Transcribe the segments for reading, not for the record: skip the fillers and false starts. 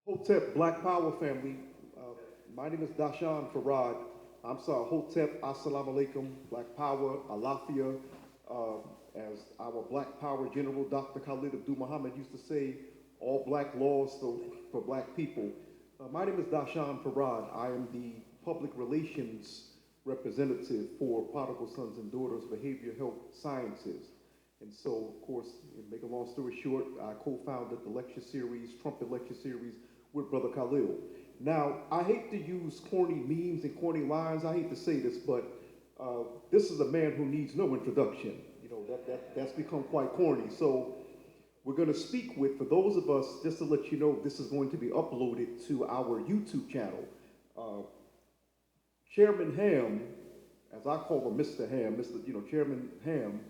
Hotep Black Power family. Uh, my name is Dashan Farad. I'm sorry, Hotep, Assalamu alaikum, Black Power, Alafia. Uh, as our Black Power General Dr. Khalid Abdul Muhammad used to say, all black laws for black people. My name is Dashan Farad. I am the public relations representative for Prodigal Sons and Daughters Behavioral Health Sciences. And so, of course, to make a long story short, I co-founded the lecture series, Trumpet lecture series, with Brother Khalil. Now, I hate to use corny memes and corny lines. I hate to say this, but this is a man who needs no introduction. You know, that's become quite corny. So we're going to speak with, for those of us, just to let you know, this is going to be uploaded to our YouTube channel. Uh, Chairman Ham, as I call him Mr. Ham, Chairman Ham,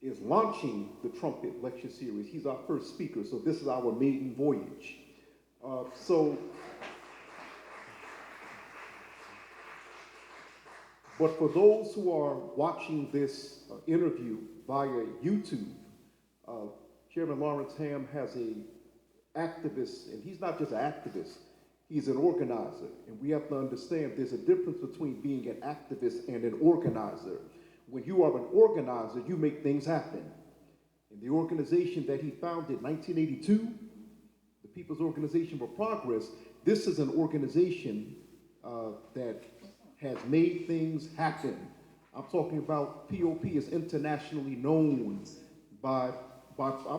is launching the Trumpet lecture series. He's our first speaker, so this is our maiden voyage. But for those who are watching this interview via YouTube, uh, Chairman Lawrence Ham has a activist, and he's not just an activist, he's an organizer. And we have to understand there's a difference between being an activist and an organizer. When you are an organizer, you make things happen. In the organization that he founded in 1982, the People's Organization for Progress, this is an organization that has made things happen. I'm talking about POP is internationally known I'm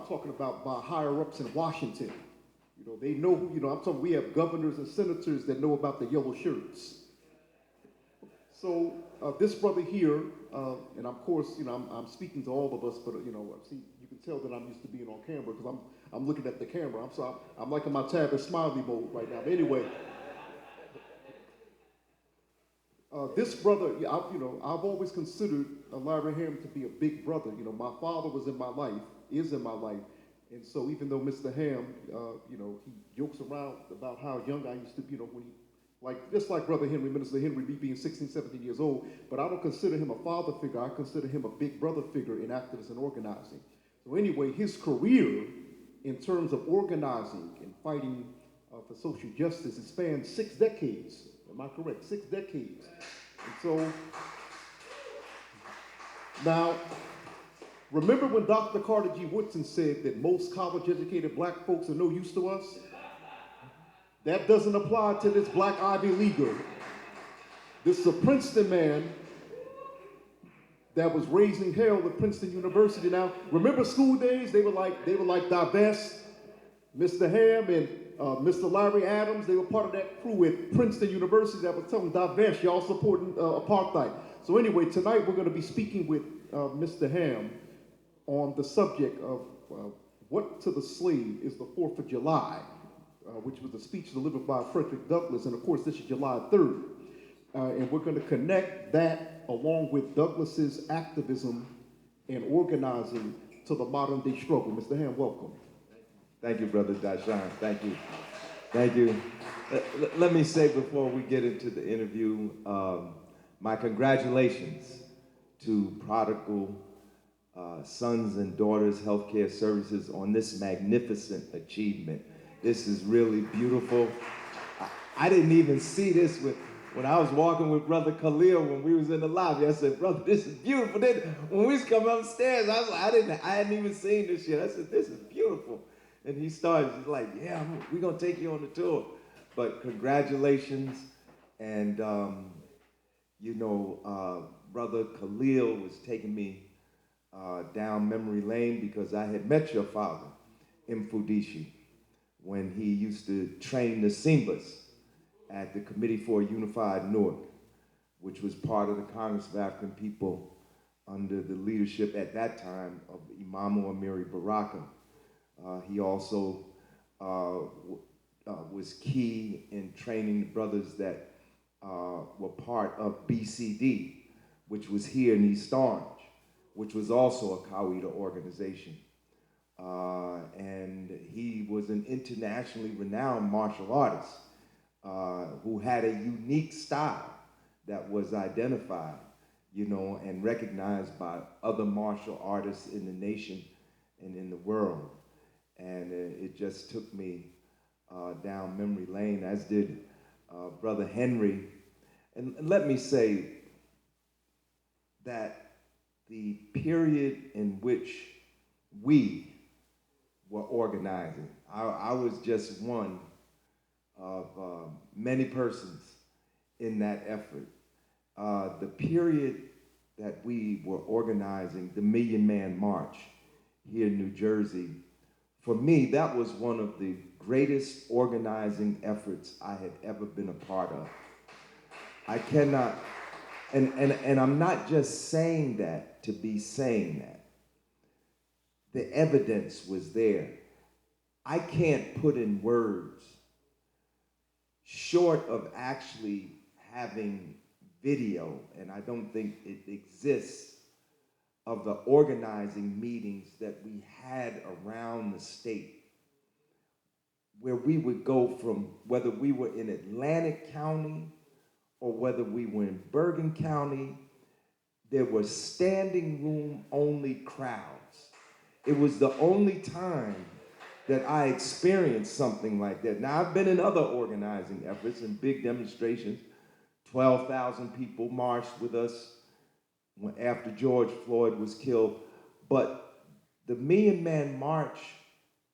talking about by higher ups in Washington. You know, they know, I'm talking, we have governors and senators that know about the yellow shirts. So this brother here, and of course, I'm speaking to all of us, but see, you can tell that I'm used to being on camera because I'm looking at the camera. I'm like in my Tavis Smiley mode right now. But anyway, this brother, I've always considered Larry Ham to be a big brother. You know, my father was in my life, is in my life, and so even though Mr. Ham, he jokes around about how young I used to be, when he, just like Brother Henry, Minister Henry, me being 16, 17 years old, but I don't consider him a father figure. I consider him a big brother figure in activism and organizing. So anyway, his career in terms of organizing and fighting for social justice, it spans 6 decades. Am I correct? 6 decades. And so, now, remember when Dr. Carter G. Woodson said that most college-educated black folks are no use to us? That doesn't apply to this black Ivy Leaguer. This is a Princeton man that was raising hell at Princeton University. Now, remember school days? They were like divest. Mr. Ham and Mr. Larry Adams, they were part of that crew at Princeton University that was telling divest, y'all supporting apartheid. So anyway, tonight we're going to be speaking with Mr. Ham on the subject of what to the slave is the 4th of July, which was a speech delivered by Frederick Douglass, and of course this is July 3rd. And we're going to connect that along with Douglass's activism and organizing to the modern day struggle. Mr. Ham, welcome. Thank you, Brother Dashan. Thank you. Thank you. Let me say before we get into the interview, my congratulations to Prodigal Sons and Daughters Healthcare Services on this magnificent achievement. This is really beautiful. I didn't even see this when I was walking with Brother Khalil when we was in the lobby. I said, brother, this is beautiful. Then when we was coming upstairs, I was like, I hadn't even seen this yet. I said, this is beautiful. And he started like, yeah, we're going to take you on the tour. But congratulations. And, Brother Khalil was taking me down memory lane because I had met your father, Mfudishi, when he used to train the Simbas at the Committee for a Unified North, which was part of the Congress of African People under the leadership at that time of Imam Amiri Baraka. He also was key in training the brothers that were part of BCD, which was here in East Orange, which was also a Kawita organization. And he was an internationally renowned martial artist who had a unique style that was identified, and recognized by other martial artists in the nation and in the world. And it just took me down memory lane, as did Brother Henry. And let me say that the period in which we were organizing, I was just one of many persons in that effort. The period that we were organizing the Million Man March here in New Jersey, for me, that was one of the greatest organizing efforts I had ever been a part of. I cannot, and I'm not just saying that to be saying that. The evidence was there. I can't put in words, short of actually having video, and I don't think it exists, of the organizing meetings that we had around the state, where we would go from, whether we were in Atlantic County or whether we were in Bergen County, there were standing room only crowds. It was the only time that I experienced something like that. Now, I've been in other organizing efforts and big demonstrations. 12,000 people marched with us after George Floyd was killed. But the Million Man March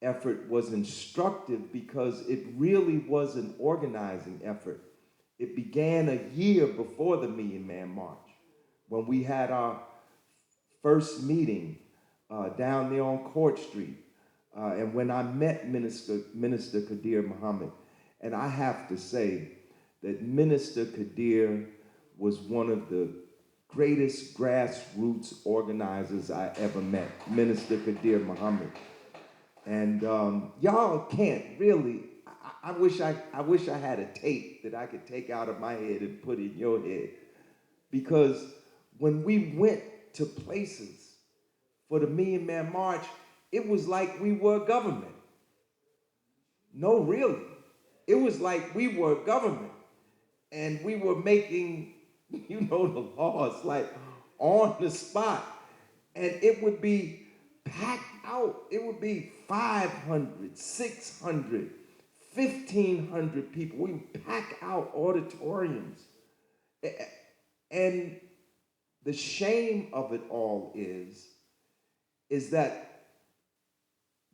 effort was instructive because it really was an organizing effort. It began a year before the Million Man March, when we had our first meeting down there on Court Street, and when I met Minister Kadir Muhammad. And I have to say that Minister Kadir was one of the greatest grassroots organizers I ever met, Minister Kadir Muhammad. And y'all can't really, I wish I had a tape that I could take out of my head and put in your head. Because when we went to places for the Million Man March, it was like we were government. No, really. It was like we were government. And we were making, the laws like on the spot. And it would be packed out. It would be 500, 600, 1,500 people. We pack out auditoriums. And the shame of it all is that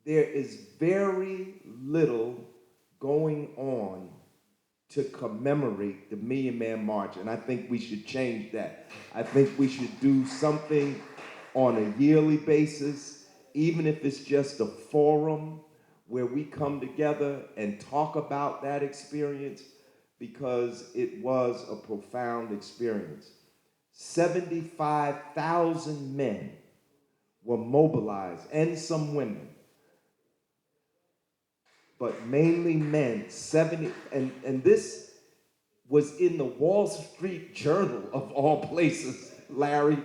there is very little going on to commemorate the Million Man March, and I think we should change that. I think we should do something on a yearly basis, even if it's just a forum where we come together and talk about that experience, because it was a profound experience. 75,000 men were mobilized, and some women, but mainly men. And this was in the Wall Street Journal of all places, Larry.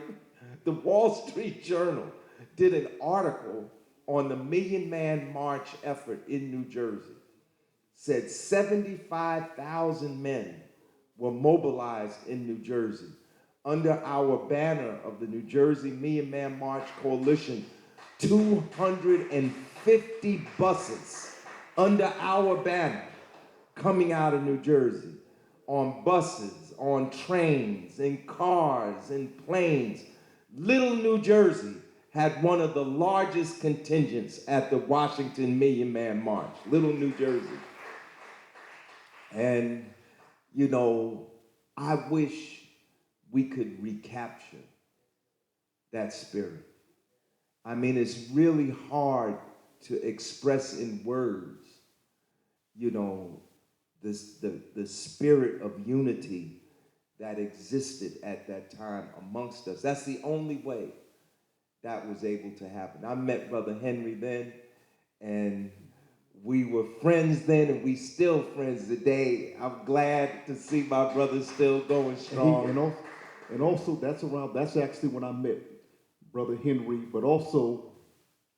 The Wall Street Journal did an article on the Million Man March effort in New Jersey. Said 75,000 men were mobilized in New Jersey under our banner of the New Jersey Million Man March Coalition. 250 buses under our banner coming out of New Jersey, on buses, on trains, in cars, in planes. Little New Jersey had one of the largest contingents at the Washington Million Man March, Little New Jersey. And, I wish we could recapture that spirit. I mean, it's really hard to express in words, the spirit of unity that existed at that time amongst us. That's the only way that was able to happen. I met Brother Henry then, and we were friends then, and we still friends today. I'm glad to see my brother still going strong. And also, that's actually when I met Brother Henry, but also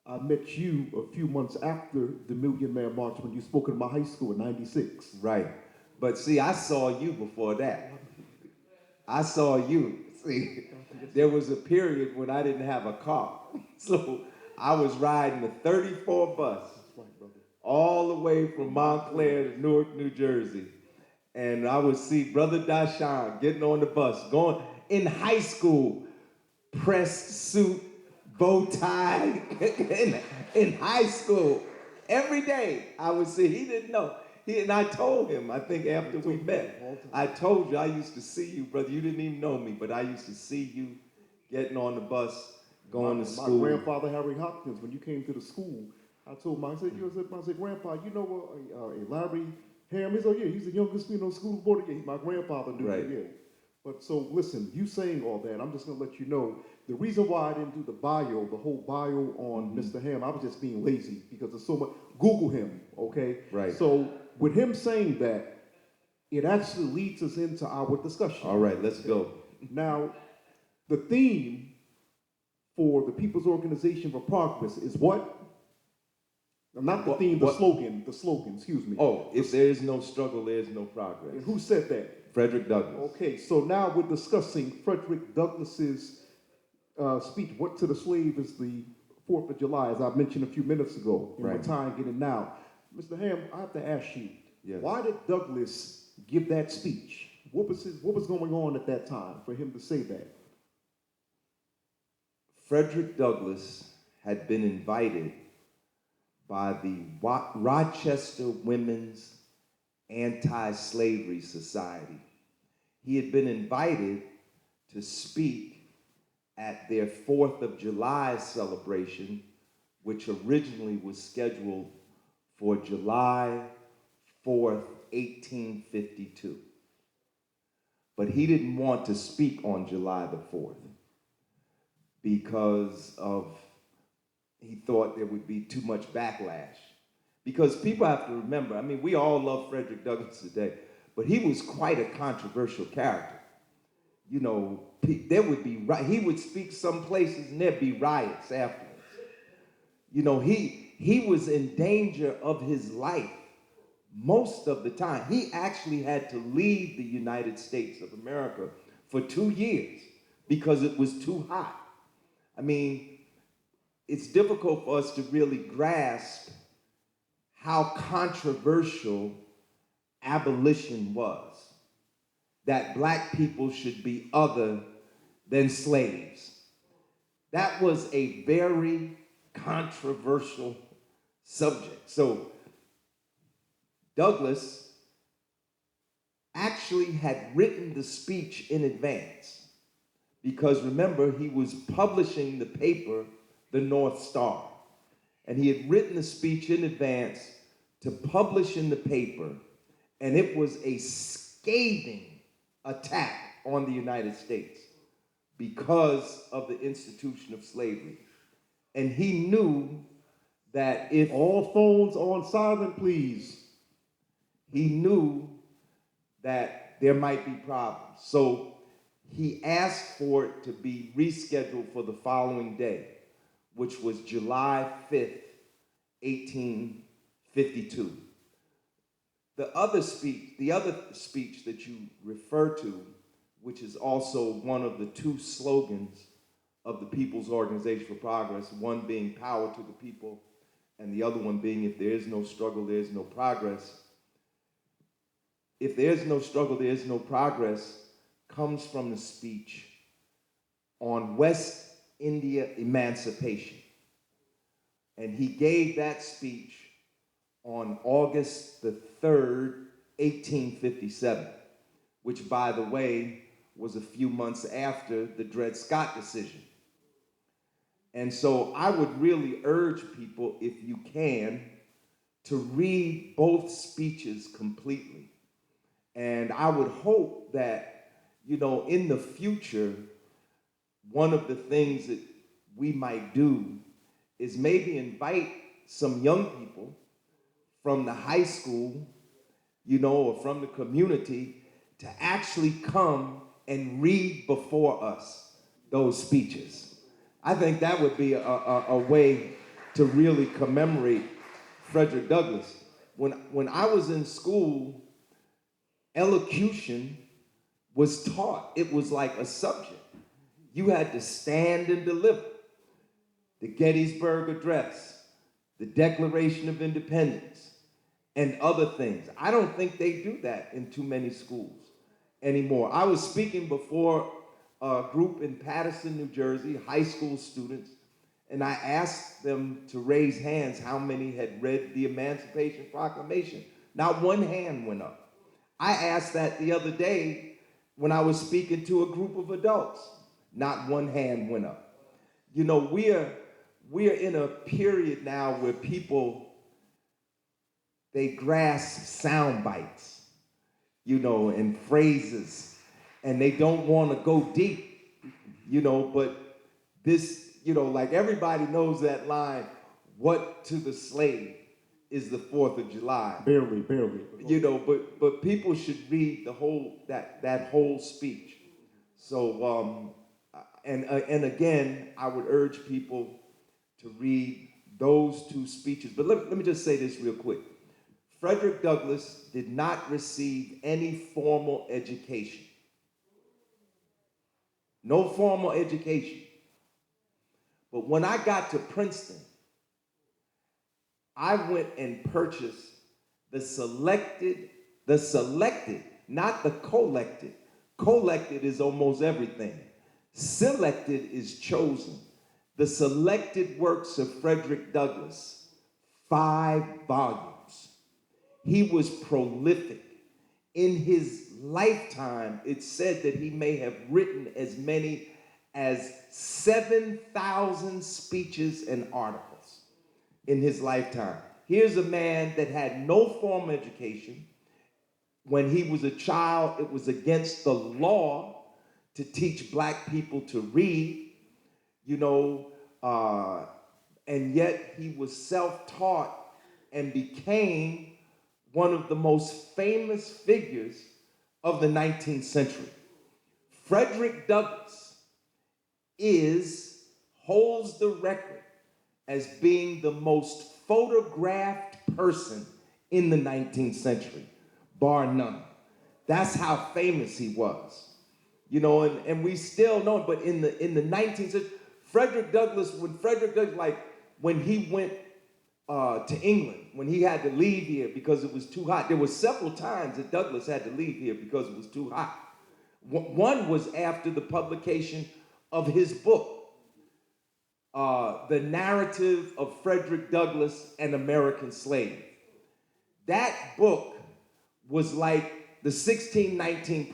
I met you a few months after the Million Man March when you spoke in my high school in '96. Right. But see, I saw you before that. I saw you. See, there was a period when I didn't have a car. So I was riding the 34 bus. That's right, brother. all the way from Montclair to Newark, New Jersey. And I would see Brother Dashawn getting on the bus, going in high school, pressed suit, bow tie, in high school. Every day I would see, he didn't know. And I told him, I think after we met, I told you I used to see you, brother. You didn't even know me, but I used to see you getting on the bus, going to school. My grandfather, Harry Hopkins, when you came to the school, I told him, I said, Grandpa, you know what, Larry Ham? He said, yeah, he's the youngest, school board. Yeah, my grandfather knew Right. him, yeah. But so listen, you saying all that, I'm just gonna let you know, the reason why I didn't do the bio, the whole bio on Mr. Ham, I was just being lazy because there's so much. Google him, okay? Right. So with him saying that, it actually leads us into our discussion. All right, let's go. Now, the theme for the People's Organization for Progress is what? Not the theme, the slogan, excuse me. Oh, if there is no struggle, there is no progress. And who said that? Frederick Douglass. Okay, so now we're discussing Frederick Douglass's speech, What to the Slave is the 4th of July, as I mentioned a few minutes ago, and Right. we're tying it in now. Mr. Ham, I have to ask you, Yes. why did Douglass give that speech? What was going on at that time for him to say that? Frederick Douglass had been invited by the Rochester Women's Anti-Slavery Society. He had been invited to speak at their 4th of July celebration, which originally was scheduled for July 4th, 1852. But he didn't want to speak on July the 4th because he thought there would be too much backlash. Because people have to remember, we all love Frederick Douglass today, but he was quite a controversial character. There would be, he would speak some places and there'd be riots afterwards. He was in danger of his life most of the time. He actually had to leave the United States of America for 2 years because it was too hot. It's difficult for us to really grasp how controversial abolition was, that black people should be other than slaves. That was a very controversial subject. So Douglass actually had written the speech in advance because remember, he was publishing the paper, the North Star. And he had written the speech in advance to publish in the paper, and it was a scathing attack on the United States because of the institution of slavery. And he knew that if all phones on silent, please. He knew that there might be problems. So he asked for it to be rescheduled for the following day, which was July 5th, 1852. The other speech that you refer to, which is also one of the two slogans of the People's Organization for Progress, one being power to the people, and the other one being if there is no struggle, there is no progress. If there is no struggle, there is no progress, comes from the speech on West India emancipation. And he gave that speech on August the 3rd, 1857, which, by the way, was a few months after the Dred Scott decision. And so I would really urge people, if you can, to read both speeches completely. And I would hope that, in the future, one of the things that we might do is maybe invite some young people from the high school, or from the community to actually come and read before us those speeches. I think that would be a way to really commemorate Frederick Douglass. When I was in school, elocution was taught. It was like a subject. You had to stand and deliver. The Gettysburg Address, the Declaration of Independence, and other things. I don't think they do that in too many schools anymore. I was speaking before a group in Paterson, New Jersey, high school students, and I asked them to raise hands how many had read the Emancipation Proclamation. Not one hand went up. I asked that the other day when I was speaking to a group of adults. Not one hand went up. You know, we're in a period now where people, they grasp sound bites, you know, and phrases, and they don't want to go deep, you know, but this, you know, like everybody knows that line, what to the slave is the 4th of July. Barely. You know, but people should read the whole, that whole speech. So, and again, I would urge people to read those two speeches. But let me just say this real quick. Frederick Douglass did not receive any formal education. No formal education. But when I got to Princeton, I went and purchased the selected, not the collected. Collected is almost everything. Selected is chosen. The selected works of Frederick Douglass, 5 volumes. He was prolific. In his lifetime, it's said that he may have written as many as 7,000 speeches and articles in his lifetime. Here's a man that had no formal education. When he was a child, it was against the law to teach black people to read, you know, and yet he was self-taught and became one of the most famous figures of the 19th century. Frederick Douglass holds the record as being the most photographed person in the 19th century, bar none. That's how famous he was. You know, and we still know it, but in the 19th century, Frederick Douglass, when he went to England, when he had to leave here because it was too hot, there were several times that Douglass had to leave here because it was too hot. One was after the publication of his book, The Narrative of Frederick Douglass, an American Slave. That book was like the 1619